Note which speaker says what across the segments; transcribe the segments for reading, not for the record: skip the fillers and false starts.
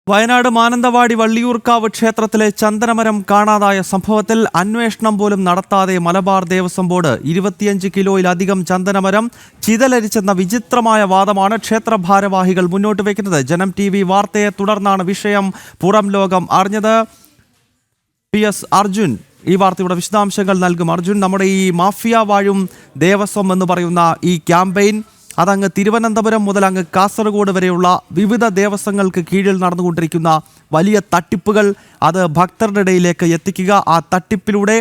Speaker 1: വയനാട് മാനന്തവാടി വള്ളിയൂർക്കാവ് ക്ഷേത്രത്തിലെ ചന്ദനമരം കാണാതായ സംഭവത്തിൽ അന്വേഷണം പോലും നടത്താതെ മലബാർ ദേവസ്വം ബോർഡ് 25 കിലോയിലധികം ചന്ദനമരം ചിതലരിച്ചെന്ന വിചിത്രമായ വാദമാണ് ക്ഷേത്ര ഭാരവാഹികൾ മുന്നോട്ട് വയ്ക്കുന്നത്. ജനം TV വാർത്തയെ തുടർന്നാണ് വിഷയം പുറം ലോകം അറിഞ്ഞത്. PS അർജുൻ ഈ വാർത്തയുടെ വിശദാംശങ്ങൾ നൽകും. അർജുൻ, നമ്മുടെ ഈ മാഫിയ വാഴും ദേവസ്വം എന്ന് പറയുന്ന ഈ ക്യാമ്പയിൻ അതങ്ങ് തിരുവനന്തപുരം മുതൽ അങ്ങ് കാസർഗോഡ് വരെയുള്ള വിവിധ ദേവസ്വങ്ങൾക്ക് കീഴിൽ നടന്നുകൊണ്ടിരിക്കുന്ന വലിയ തട്ടിപ്പുകൾ, അത് ഭക്തരുടെ ഇടയിലേക്ക് എത്തിക്കുക, ആ തട്ടിപ്പിലൂടെ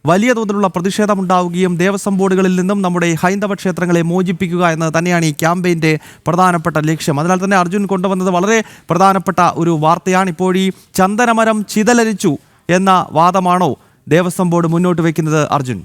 Speaker 1: വലിയ തോതിലുള്ള പ്രതിഷേധമുണ്ടാവുകയും ദേവസ്വം ബോർഡുകളിൽ നിന്നും നമ്മുടെ ഹൈന്ദവ ക്ഷേത്രങ്ങളെ മോചിപ്പിക്കുക എന്നത് തന്നെയാണ് ഈ ക്യാമ്പയിൻ്റെ പ്രധാനപ്പെട്ട ലക്ഷ്യം. അതിനാൽ തന്നെ അർജുൻ കൊണ്ടുവന്നത് വളരെ പ്രധാനപ്പെട്ട ഒരു വാർത്തയാണ്. ഇപ്പോഴീ ചന്ദനമരം ചിതലരിച്ചു എന്ന വാദമാണോ ദേവസ്വം ബോർഡ് മുന്നോട്ട് വയ്ക്കുന്നത് അർജുൻ?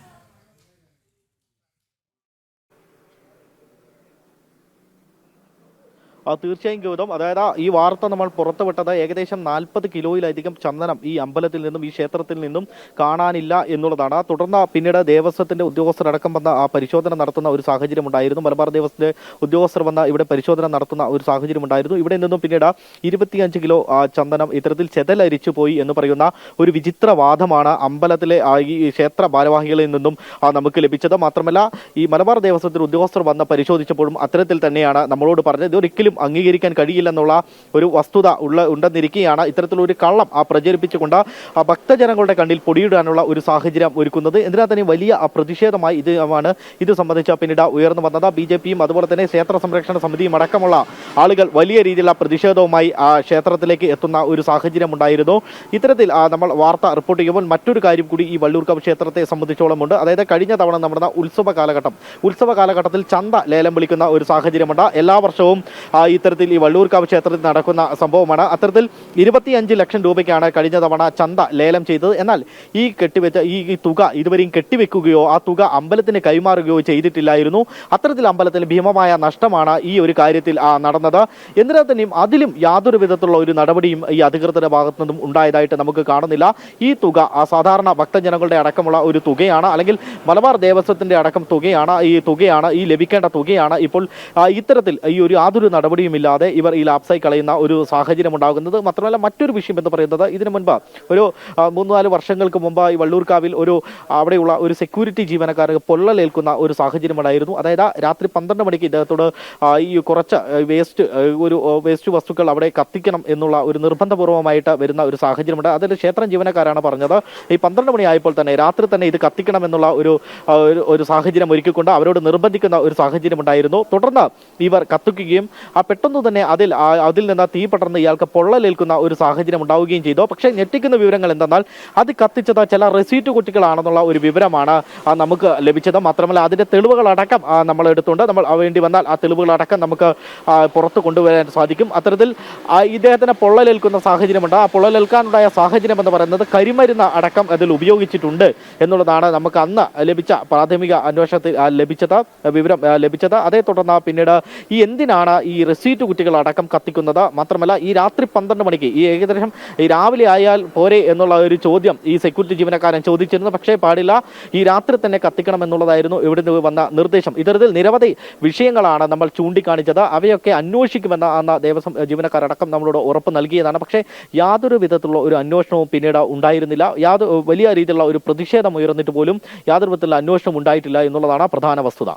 Speaker 2: തീർച്ചയായും ഗൗതം, അതായത് ഈ വാർത്ത നമ്മൾ പുറത്തുവിട്ടത് ഏകദേശം 40 കിലോയിലധികം ചന്ദനം ഈ അമ്പലത്തിൽ നിന്നും ഈ ക്ഷേത്രത്തിൽ നിന്നും കാണാനില്ല എന്നുള്ളതാണ്. തുടർന്ന് പിന്നീട് ദേവസ്വത്തിന്റെ ഉദ്യോഗസ്ഥരടക്കം വന്ന ആ പരിശോധന നടത്തുന്ന ഒരു സാഹചര്യം ഉണ്ടായിരുന്നു. മലബാർ ദേവസ്വത്തിന്റെ ഉദ്യോഗസ്ഥർ വന്ന ഇവിടെ പരിശോധന നടത്തുന്ന ഒരു സാഹചര്യം ഉണ്ടായിരുന്നു. ഇവിടെ നിന്നും പിന്നീട് 25 കിലോ ചന്ദനം ഇത്തരത്തിൽ ചെതലരിച്ചു പോയി എന്ന് പറയുന്ന ഒരു വിചിത്ര വാദമാണ് അമ്പലത്തിലെ ഈ ക്ഷേത്ര ഭാരവാഹികളിൽ നിന്നും നമുക്ക് ലഭിച്ചത്. മാത്രമല്ല, ഈ മലബാർ ദേവസ്വത്തിന്റെ ഉദ്യോഗസ്ഥർ വന്ന് പരിശോധിച്ചപ്പോഴും അത്തരത്തിൽ തന്നെയാണ് നമ്മളോട് പറഞ്ഞത്. ഇതൊരിക്കലും അംഗീകരിക്കാൻ കഴിയില്ലെന്നുള്ള ഒരു വസ്തുത ഉണ്ടെന്നിരിക്കുകയാണ് ഇത്തരത്തിലൊരു കള്ളം പ്രചരിപ്പിച്ചുകൊണ്ട് ഭക്തജനങ്ങളുടെ കണ്ണിൽ പൊടിയിടാനുള്ള ഒരു സാഹചര്യം ഒരുക്കുന്നത്. എന്തിനാ തന്നെ വലിയ പ്രതിഷേധമായി ഇത് സംബന്ധിച്ച് പിന്നീട് ഉയർന്നു വന്നത്. BJPയും അതുപോലെ തന്നെ ക്ഷേത്ര സംരക്ഷണ സമിതിയും അടക്കമുള്ള ആളുകൾ വലിയ രീതിയിലുള്ള പ്രതിഷേധവുമായി ക്ഷേത്രത്തിലേക്ക് എത്തുന്ന ഒരു സാഹചര്യം ഉണ്ടായിരുന്നു. ഇത്തരത്തിൽ നമ്മൾ വാർത്ത റിപ്പോർട്ട് ചെയ്യുമ്പോൾ മറ്റൊരു കാര്യം കൂടി ഈ വള്ളിയൂർക്കാവ് ക്ഷേത്രത്തെ സംബന്ധിച്ചോളം ഉണ്ട്. അതായത് കഴിഞ്ഞ തവണ നടന്ന ഉത്സവ കാലഘട്ടത്തിൽ ചന്ത ലേലം വിളിക്കുന്ന ഒരു സാഹചര്യമുണ്ട്. എല്ലാ വർഷവും ഇത്തരത്തിൽ ഈ വള്ളിയൂർക്കാവ് ക്ഷേത്രത്തിൽ നടക്കുന്ന സംഭവമാണ്. അത്തരത്തിൽ 25 ലക്ഷം രൂപയ്ക്കാണ് കഴിഞ്ഞ തവണ ചന്ത ലേലം ചെയ്തത്. എന്നാൽ ഈ കെട്ടിവെച്ച ഈ തുക ഇതുവരെയും കെട്ടിവെക്കുകയോ ആ തുക അമ്പലത്തിന് കൈമാറുകയോ ചെയ്തിട്ടില്ലായിരുന്നു. അത്തരത്തിൽ അമ്പലത്തിന് ഭീമമായ നഷ്ടമാണ് ഈ ഒരു കാര്യത്തിൽ നടന്നത്. എന്നിരുന്നാൽ തന്നെയും അതിലും യാതൊരു വിധത്തിലുള്ള ഒരു നടപടിയും ഈ അധികൃതരുടെ ഭാഗത്തു നിന്നും ഉണ്ടായതായിട്ട് നമുക്ക് കാണുന്നില്ല. ഈ തുക സാധാരണ ഭക്തജനങ്ങളുടെ അടക്കമുള്ള ഒരു തുകയാണ്, അല്ലെങ്കിൽ മലബാർ ദേവസ്വത്തിന്റെ അടക്കം തുകയാണ് ഈ ലഭിക്കേണ്ട തുകയാണ്. ഇപ്പോൾ ഇത്തരത്തിൽ ഈ ഒരു യാതൊരു നടപടിയുമില്ലാതെ ഇവർ ഈ ലാപ്സായി കളയുന്ന ഒരു സാഹചര്യം ഉണ്ടാകുന്നത്. മാത്രമല്ല, മറ്റൊരു വിഷയം എന്ന് പറയുന്നത്, ഇതിനു മുൻപ് ഒരു 3-4 വർഷങ്ങൾക്ക് മുമ്പ് ഈ വള്ളൂർക്കാവിൽ അവിടെയുള്ള ഒരു സെക്യൂരിറ്റി ജീവനക്കാർക്ക് പൊള്ളലേൽക്കുന്ന ഒരു സാഹചര്യം ഉണ്ടായിരുന്നു. അതായത് രാത്രി 12 മണിക്ക് ഇദ്ദേഹത്തോട് ഈ കുറച്ച് വേസ്റ്റ് വസ്തുക്കൾ അവിടെ കത്തിക്കണം എന്നുള്ള ഒരു നിർബന്ധപൂർവമായിട്ട് വരുന്ന ഒരു സാഹചര്യമുണ്ട്. അതിൽ ക്ഷേത്രം ജീവനക്കാരാണ് പറഞ്ഞത്, ഈ 12 മണിയായപ്പോൾ തന്നെ രാത്രി തന്നെ ഇത് കത്തിക്കണം എന്നുള്ള ഒരു സാഹചര്യം ഒരുക്കിക്കൊണ്ട് അവരോട് നിർബന്ധിക്കുന്ന ഒരു സാഹചര്യം ഉണ്ടായിരുന്നു. തുടർന്ന് ഇവർ കത്തിക്കുകയും പെട്ടെന്ന് തന്നെ അതിൽ നിന്ന് തീ പടർന്ന് ഇയാൾക്ക് പൊള്ളലേൽക്കുന്ന ഒരു സാഹചര്യം ഉണ്ടാവുകയും ചെയ്തു. പക്ഷേ ഞെട്ടിക്കുന്ന വിവരങ്ങൾ എന്തെന്നാൽ, അത് കത്തിച്ചത് ചില റെസീറ്റ് കുട്ടികളാണെന്നുള്ള ഒരു വിവരമാണ് നമുക്ക് ലഭിച്ചത്. മാത്രമല്ല, അതിന്റെ തെളിവുകളടക്കം നമ്മൾ എടുത്തുകൊണ്ട് നമ്മൾ വേണ്ടി വന്നാൽ ആ തെളിവുകളടക്കം നമുക്ക് പുറത്ത് കൊണ്ടുവരാൻ സാധിക്കും. അത്തരത്തിൽ ഇദ്ദേഹത്തിന് പൊള്ളലേൽക്കുന്ന സാഹചര്യമുണ്ട്. ആ പൊള്ളലേൽക്കാനുണ്ടായ സാഹചര്യം എന്ന് പറയുന്നത് കരിമരുന്ന് അടക്കം അതിൽ ഉപയോഗിച്ചിട്ടുണ്ട് എന്നുള്ളതാണ് നമുക്ക് അന്ന് ലഭിച്ച പ്രാഥമിക അന്വേഷണത്തിൽ വിവരം ലഭിച്ചത്. അതേ തുടർന്ന് പിന്നീട് എന്തിനാണ് ഈ റെസീറ്റ് കുറ്റികൾ അടക്കം കത്തിക്കുന്നത്, മാത്രമല്ല ഈ രാത്രി 12 മണിക്ക് ഈ ഏകദേശം ഈ രാവിലെ ആയാൽ പോരെ എന്നുള്ള ഒരു ചോദ്യം ഈ സെക്യൂരിറ്റി ജീവനക്കാരൻ ചോദിച്ചിരുന്നു. പക്ഷേ പാടില്ല, ഈ രാത്രി തന്നെ കത്തിക്കണം എന്നുള്ളതായിരുന്നു ഇവിടുന്ന് വന്ന നിർദ്ദേശം. ഇത്തരത്തിൽ നിരവധി വിഷയങ്ങളാണ് നമ്മൾ ചൂണ്ടിക്കാണിച്ചത്. അവയൊക്കെ അന്വേഷിക്കുമെന്ന അന്ന് ദേവസ്വം ജീവനക്കാരടക്കം നമ്മളോട് ഉറപ്പ് നൽകിയതാണ്. പക്ഷേ യാതൊരു വിധത്തിലുള്ള ഒരു അന്വേഷണവും പിന്നീട് ഉണ്ടായിരുന്നില്ല. വലിയ രീതിയിലുള്ള ഒരു പ്രതിഷേധം ഉയർന്നിട്ട് പോലും യാതൊരു വിധത്തിലുള്ള അന്വേഷണം ഉണ്ടായിട്ടില്ല എന്നുള്ളതാണ് പ്രധാന വസ്തുത.